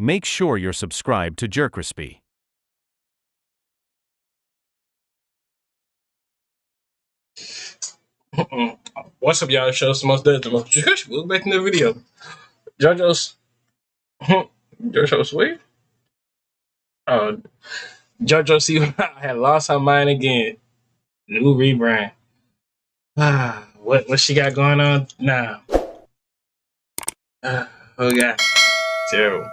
make sure you're subscribed to JerCrispy. What's up, y'all? Show some most does the most. We'll back in the video. JoJo's JoJo Sweet. JoJo Siwa had lost her mind again. New rebrand. What she got going on now? Oh god, terrible.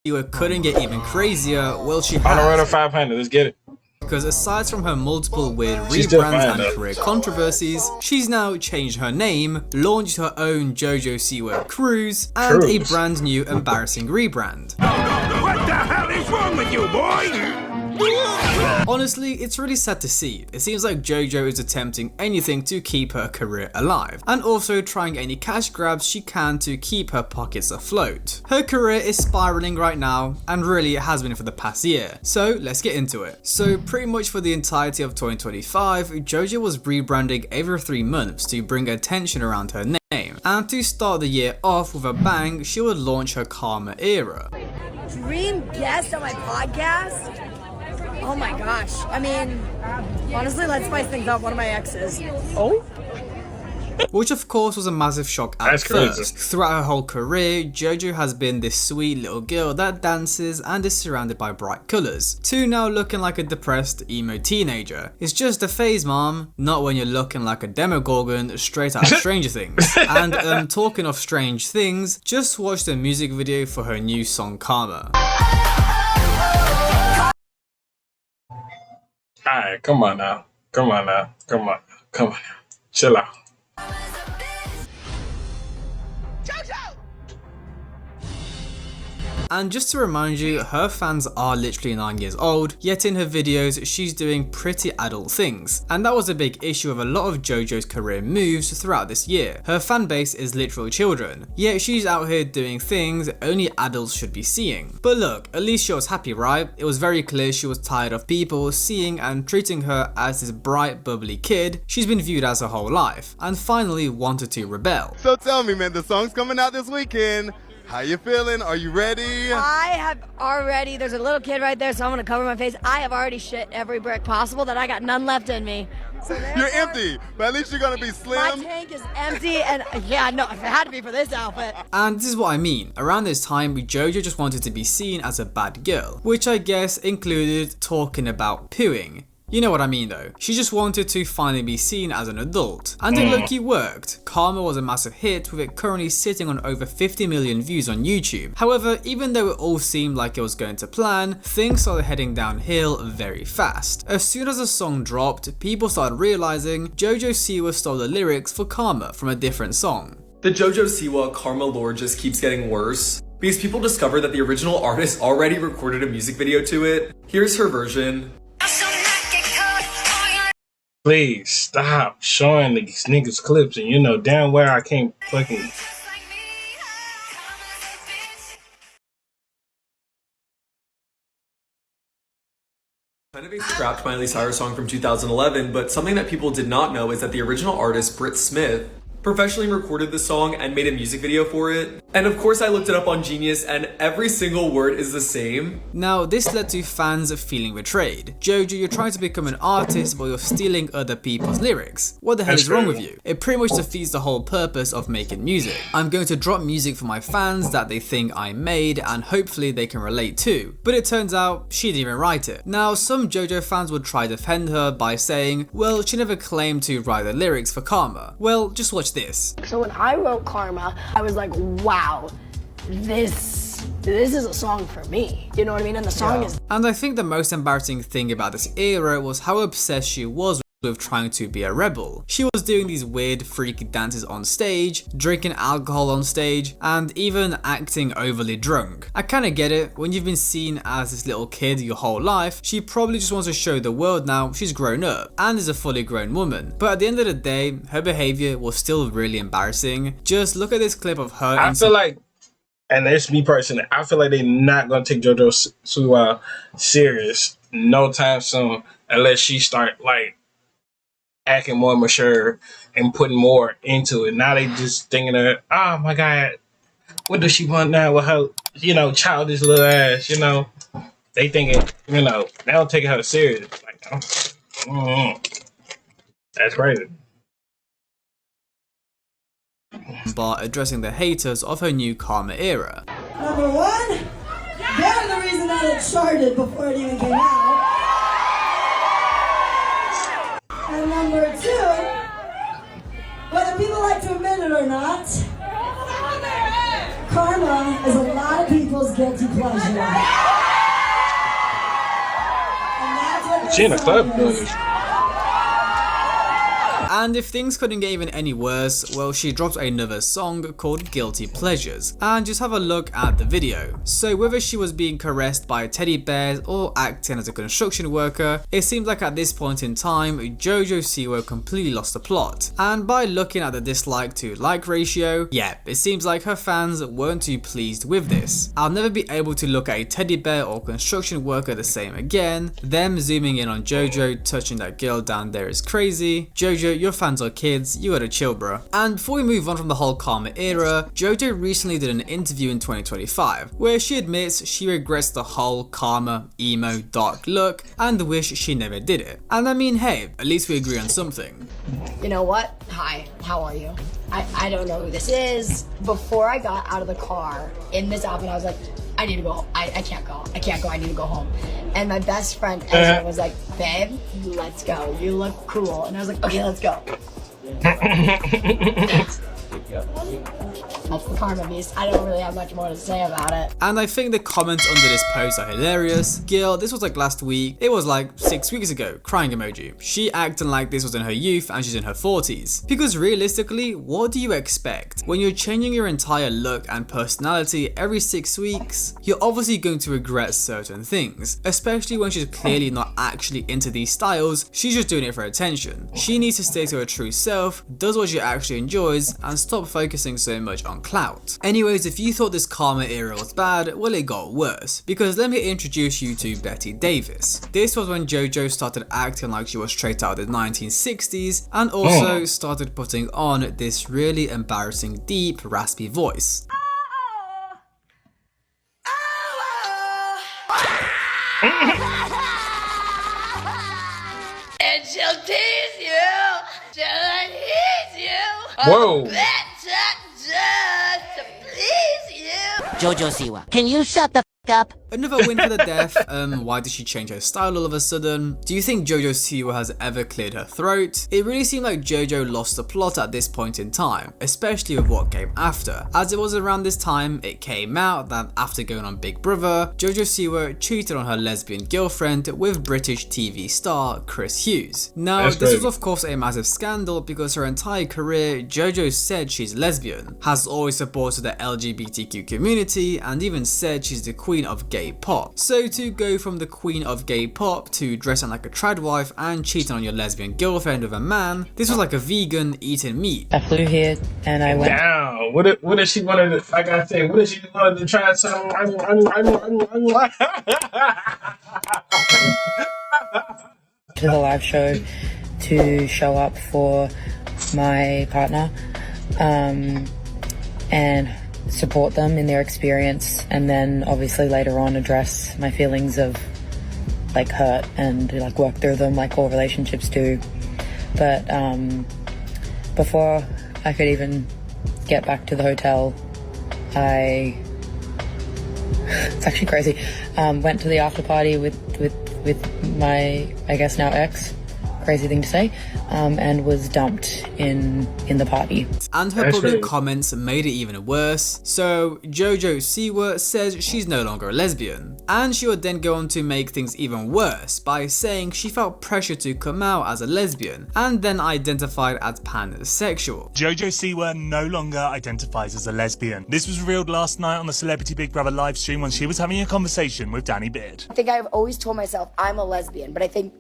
Siwa couldn't get even crazier. Well, she On the road to has. 500. Let's get it. Because aside from her multiple weird She's still rebrands fine, and career though. controversies, she's now changed her name, launched her own JoJo Siwa cruise, and a brand new embarrassing rebrand. What the hell is wrong with you, boy? Honestly, it's really sad to see. It seems like JoJo is attempting anything to keep her career alive, and also trying any cash grabs she can to keep her pockets afloat. Her career is spiraling right now, and really it has been for the past year. So let's get into it. So pretty much for the entirety of 2025, JoJo was rebranding every 3 months to bring attention around her name. And to start the year off with a bang, she would launch her Karma era. Dream guest on my podcast? Oh my gosh. I mean, honestly, let's spice things up. One of my exes. Oh? Which of course was a massive shock at That's first. crazy. Throughout her whole career, JoJo has been this sweet little girl that dances and is surrounded by bright colours, to now looking like a depressed emo teenager. It's just a phase, mom, not when you're looking like a demogorgon straight out of Stranger Things. And talking of strange things, just watch the music video for her new song Karma. Alright, come on now. Chill out. And just to remind you, her fans are literally 9 years old, yet in her videos she's doing pretty adult things. And that was a big issue of a lot of JoJo's career moves throughout this year. Her fan base is literal children, yet she's out here doing things only adults should be seeing. But look, at least she was happy, right? It was very clear she was tired of people seeing and treating her as this bright, bubbly kid she's been viewed as her whole life, and finally wanted to rebel. So tell me, man, the song's coming out this weekend. How you feeling? Are you ready? I have already, there's a little kid right there, so I'm gonna cover my face. I have already shit every brick possible that I got none left in me. So You're empty, but at least you're gonna be My slim. tank is empty, and yeah, no, if it had to be for this outfit. And this is what I mean. Around this time, JoJo just wanted to be seen as a bad girl, which I guess included talking about pooing. You know what I mean though. She just wanted to finally be seen as an adult. And it look, it worked. Karma was a massive hit, with it currently sitting on over 50 million views on YouTube. However, even though it all seemed like it was going to plan, things started heading downhill very fast. As soon as the song dropped, people started realizing JoJo Siwa stole the lyrics for Karma from a different song. The JoJo Siwa Karma lore just keeps getting worse, because people discovered that the original artist already recorded a music video to it. Here's her version. Please stop showing these niggas clips, and you know damn well I can't fucking. Kind of a scrapped Miley Cyrus song from 2011, but something that people did not know is that the original artist, Britt Smith, professionally recorded the song and made a music video for it. And of course I looked it up on Genius, and every single word is the same. Now, this led to fans feeling betrayed. JoJo, you're trying to become an artist, but you're stealing other people's lyrics. What the hell is wrong with you? It pretty much defeats the whole purpose of making music. I'm going to drop music for my fans that they think I made, and hopefully they can relate to. But it turns out she didn't even write it. Now, some JoJo fans would try to defend her by saying, well, she never claimed to write the lyrics for Karma. Well, just watch this. So when I wrote Karma, I was like, wow, this is a song for me. You know what I mean? And the song is... And I think the most embarrassing thing about this era was how obsessed she was with trying to be a rebel. She was doing these weird freaky dances on stage, drinking alcohol on stage, and even acting overly drunk. I kinda get it, when you've been seen as this little kid your whole life, she probably just wants to show the world now she's grown up and is a fully grown woman. But at the end of the day, her behavior was still really embarrassing. Just look at this clip of her. I feel like, and it's me personally, I feel like they're not gonna take JoJo Siwa serious no time soon unless she start like acting more mature and putting more into it. Now they just thinking of, oh my god, what does she want now with her, childish little ass, They thinking, they don't take her serious. Like, that's crazy. But addressing the haters of her new Karma era. Number one, they're the reason that it started before it even came out. And number two, whether people like to admit it or not, Karma is a lot of people's guilty pleasure. And that's what She in the club, is. And if things couldn't get even any worse, well, she dropped another song called Guilty Pleasures. And just have a look at the video. So whether she was being caressed by teddy bears or acting as a construction worker, it seems like at this point in time, JoJo Siwa completely lost the plot. And by looking at the dislike to like ratio, it seems like her fans weren't too pleased with this. I'll never be able to look at a teddy bear or construction worker the same again. Them zooming in on JoJo touching that girl down there is crazy. JoJo, your fans are kids, you gotta chill, bro. And before we move on from the whole Karma era, JoJo recently did an interview in 2025 where she admits she regrets the whole Karma, emo, dark look and wish she never did it. And I mean, hey, at least we agree on something. You know what? Hi, how are you? I don't know who this is. Before I got out of the car in this outfit, I was like, I need to go home. I can't go. I need to go home. And my best friend Ezra was like, babe, let's go. You look cool. And I was like, okay, let's go. That's the Karma beast. I don't really have much more to say about it. And I think the comments under this post are hilarious. Girl, this was like last week. It was like 6 weeks ago. Crying emoji. She acting like this was in her youth and she's in her 40s. Because realistically, what do you expect? When you're changing your entire look and personality every 6 weeks, you're obviously going to regret certain things. Especially when she's clearly not actually into these styles, she's just doing it for attention. She needs to stay to her true self, does what she actually enjoys, and stop focusing so much on clout. Anyways, if you thought this Karma era was bad, well, it got worse, because let me introduce you to Betty Davis. This was when JoJo started acting like she was straight out of the 1960s and also started putting on this really embarrassing deep raspy voice. And she'll tease you till I tease you. Whoa. Just to please you. JoJo Siwa, can you shut the f up? Another win for the deaf. Why did she change her style all of a sudden? Do you think JoJo Siwa has ever cleared her throat? It really seemed like JoJo lost the plot at this point in time, especially with what came after, as it was around this time it came out that after going on Big Brother, JoJo Siwa cheated on her lesbian girlfriend with British TV star Chris Hughes. Now, this was of course a massive scandal because her entire career, JoJo said she's lesbian, has always supported the LGBTQ community, and even said she's the queen of gay pop. So to go from the queen of gay pop to dressing like a trad wife and cheating on your lesbian girlfriend with a man, this was like a vegan eating meat. I flew here and I went down. What if she wanted to, like I said, what if she wanted to try something? to the live show to show up for my partner and support them in their experience, and then obviously later on address my feelings of like hurt and like work through them like all relationships do. But before I could even get back to the hotel, it's actually crazy, went to the after party with my, I guess now ex, crazy thing to say, and was dumped in the party. And her public comments made it even worse. So JoJo Siwa says she's no longer a lesbian, and she would then go on to make things even worse by saying she felt pressure to come out as a lesbian and then identified as pansexual. JoJo Siwa no longer identifies as a lesbian. This was revealed last night on the Celebrity Big Brother live stream when she was having a conversation with Danny Beard. I think I've always told myself I'm a lesbian, but I think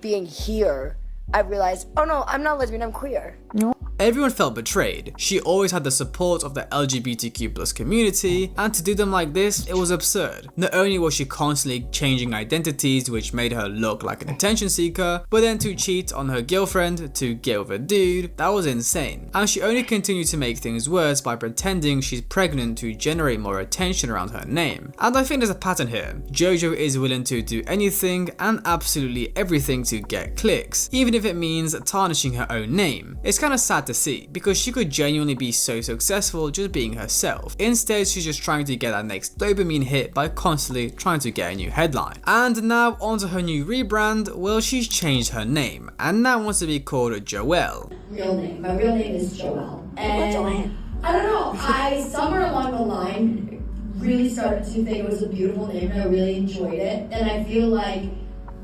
being here, I realized, oh no, I'm not lesbian, I'm queer. No, Everyone felt betrayed. She always had the support of the LGBTQ+ community, and to do them like this, it was absurd. Not only was she constantly changing identities which made her look like an attention seeker, but then to cheat on her girlfriend, to get with a dude, that was insane. And she only continued to make things worse by pretending she's pregnant to generate more attention around her name. And I think there's a pattern here. JoJo is willing to do anything and absolutely everything to get clicks, even if it means tarnishing her own name. It's kind of sad to see, because she could genuinely be so successful just being herself. Instead, she's just trying to get that next dopamine hit by constantly trying to get a new headline. And now onto her new rebrand. Well, she's changed her name and now wants to be called Joelle. Real name. My real name is Joelle. And I don't know, I somewhere along the line really started to think it was a beautiful name and I really enjoyed it. And I feel like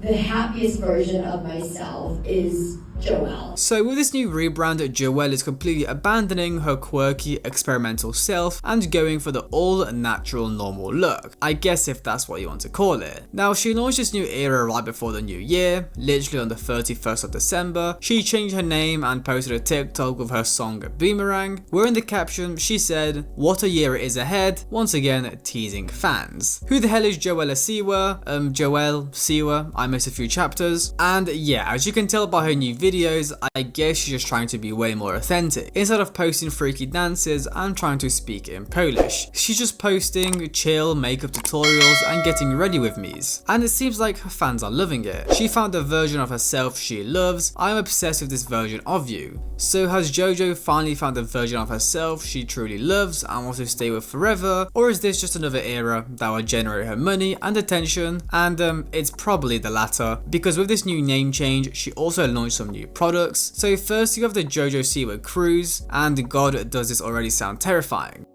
the happiest version of myself is Joelle. So with this new rebrand, Joelle is completely abandoning her quirky experimental self and going for the all natural normal look, I guess, if that's what you want to call it. Now, she launched this new era right before the new year, literally on the 31st of December. She changed her name and posted a TikTok with her song Boomerang, where in the caption she said, "What a year it is ahead," once again teasing fans. Who the hell is Joelle Siwa? Joelle Siwa, I missed a few chapters. And yeah, as you can tell by her new videos, I guess she's just trying to be way more authentic. Instead of posting freaky dances and trying to speak in Polish, she's just posting chill makeup tutorials and getting ready with me's. And it seems like her fans are loving it. She found a version of herself she loves. I'm obsessed with this version of you. So has JoJo finally found a version of herself she truly loves and wants to stay with forever? Or is this just another era that will generate her money and attention? And it's probably the latter, because with this new name change, she also launched some new products. So first you have the JoJo Siwa cruise, and god does this already sound terrifying.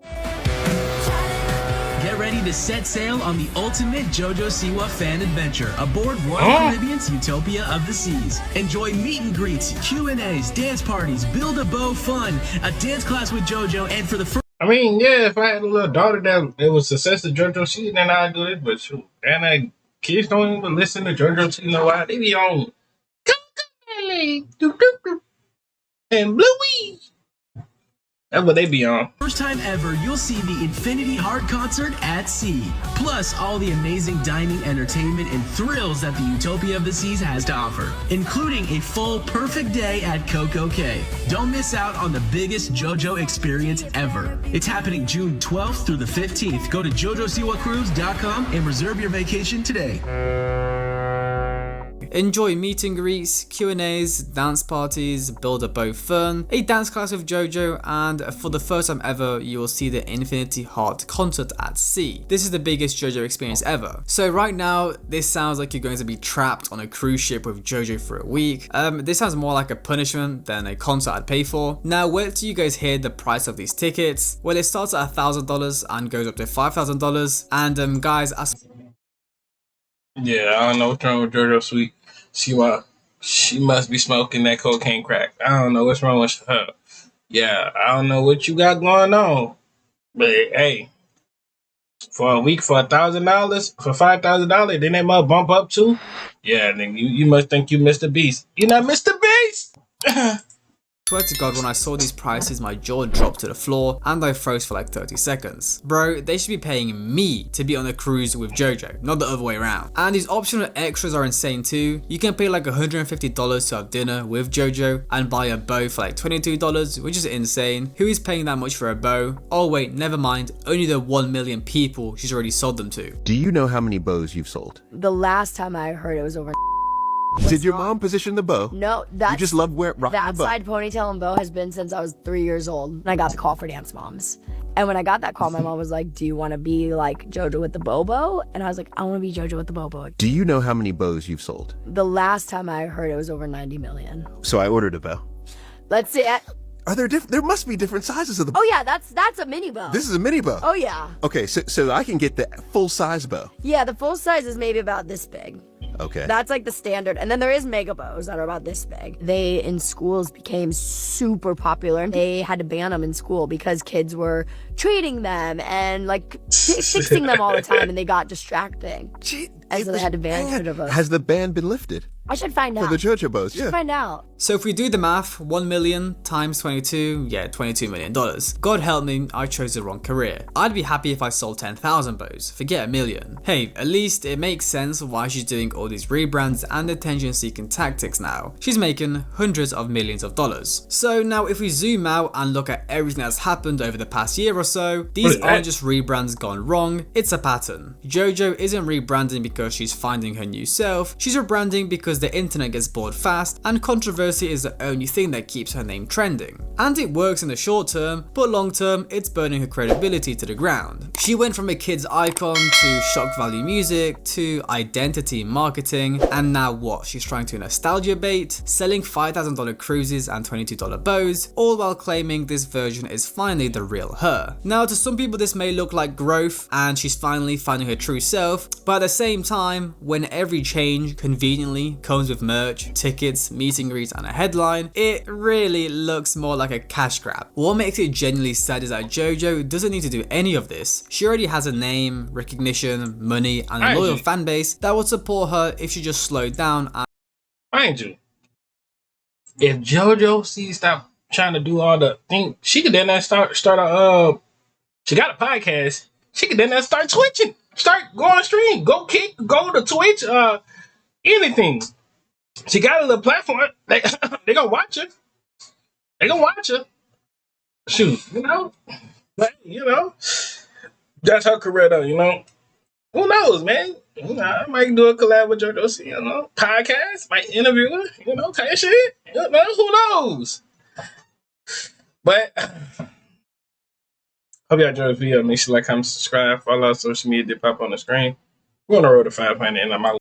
Get ready to set sail on the ultimate JoJo Siwa fan adventure aboard Royal Caribbean's Utopia of the Seas. Enjoy meet and greets, Q&As, dance parties, build a bow fun, a dance class with JoJo, and for the first... I mean, yeah, if I had a little daughter that it was success to JoJo Siwa, then I'd do it, but shoot, and kids don't even listen to JoJo Siwa, you know why? They be on and Bluey. That's what they be on. First time ever, you'll see the Infinity Heart concert at sea. Plus, all the amazing dining, entertainment, and thrills that the Utopia of the Seas has to offer, including a full perfect day at Coco Cay. Don't miss out on the biggest JoJo experience ever. It's happening June 12th through the 15th. Go to JoJoSiwaCruise.com and reserve your vacation today. Enjoy meet and greets, Q&As, dance parties, build a bow fun, a dance class with JoJo, and for the first time ever, you will see the Infinity Heart concert at sea. This is the biggest JoJo experience ever. So right now, this sounds like you're going to be trapped on a cruise ship with JoJo for a week. This sounds more like a punishment than a concert I'd pay for. Now, wait till you guys hear the price of these tickets. Well, it starts at $1,000 and goes up to $5,000. And guys, yeah, I don't know what's wrong with JoJo Siwa. She must be smoking that cocaine crack. I don't know what's wrong with her. Yeah, I don't know what you got going on. But hey, for a week, for $1,000, for $5,000, then they might bump up too. Yeah, then you must think you Mr. Beast. You're not Mr. Beast. Swear to God, when I saw these prices, my jaw dropped to the floor and I froze for like 30 seconds. Bro, they should be paying me to be on a cruise with JoJo, not the other way around. And these optional extras are insane too. You can pay like $150 to have dinner with JoJo and buy a bow for like $22, which is insane. Who is paying that much for a bow? Oh wait, never mind. Only the 1 million people she's already sold them to. Do you know how many bows you've sold? The last time I heard it was over. Did your mom position the bow? No, you just love rocking the bow. That side ponytail and bow has been since I was 3 years old. And I got the call for Dance Moms. And when I got that call, my mom was like, "Do you want to be like JoJo with the bow?" And I was like, "I want to be JoJo with the bow." Do you know how many bows you've sold? The last time I heard it was over 90 million. So I ordered a bow. Let's see it. Are there there must be different sizes of the bow. Oh yeah, that's a mini bow. This is a mini bow. Oh yeah. Okay, so I can get the full size bow. Yeah, the full size is maybe about this big. Okay. That's like the standard. And then there is mega bows that are about this big. They in schools became super popular. They had to ban them in school because kids were trading them and like fixing them all the time, and they got distracting. And so they had to ban JoJo. Has the ban been lifted? I should find out. For the JoJo bows, I should find out. So if we do the math, 1 million times 22, yeah, $22 million. God help me, I chose the wrong career. I'd be happy if I sold 10,000 bows, forget a million. Hey, at least it makes sense why she's doing all these rebrands and attention-seeking tactics now. She's making hundreds of millions of dollars. So now if we zoom out and look at everything that's happened over the past year or so, these aren't just rebrands gone wrong, it's a pattern. JoJo isn't rebranding because she's finding her new self, she's rebranding because the internet gets bored fast and controversy is the only thing that keeps her name trending. And it works in the short term, but long term it's burning her credibility to the ground. She went from a kid's icon to shock value music to identity marketing, and now what? She's trying to nostalgia bait, selling $5,000 cruises and $22 bows, all while claiming this version is finally the real her. Now to some people this may look like growth and she's finally finding her true self, but at the same time, when every change conveniently comes with merch, tickets, meet and greets and a headline, it really looks more like a cash grab. What makes it genuinely sad is that JoJo doesn't need to do any of this. She already has a name, recognition, money and a loyal fan base that would support her if she just slowed down and mind you, if JoJo Siwa stop trying to do all the things, she could then start a she got a podcast. She could then start twitching, start going stream, go kick, go to Twitch, anything. She got a little platform. They gonna watch her. They gonna watch her. Shoot, you know, but you know, that's her career though. You know, who knows, man? You know, I might do a collab with JoJo Siwa, you know, podcast, might interview her, you know, kind of shit. You know, who knows? But hope y'all enjoyed the video. Make sure you like, comment, subscribe, follow our social media, dip pop on the screen. We're on the road to 500, and I'm out.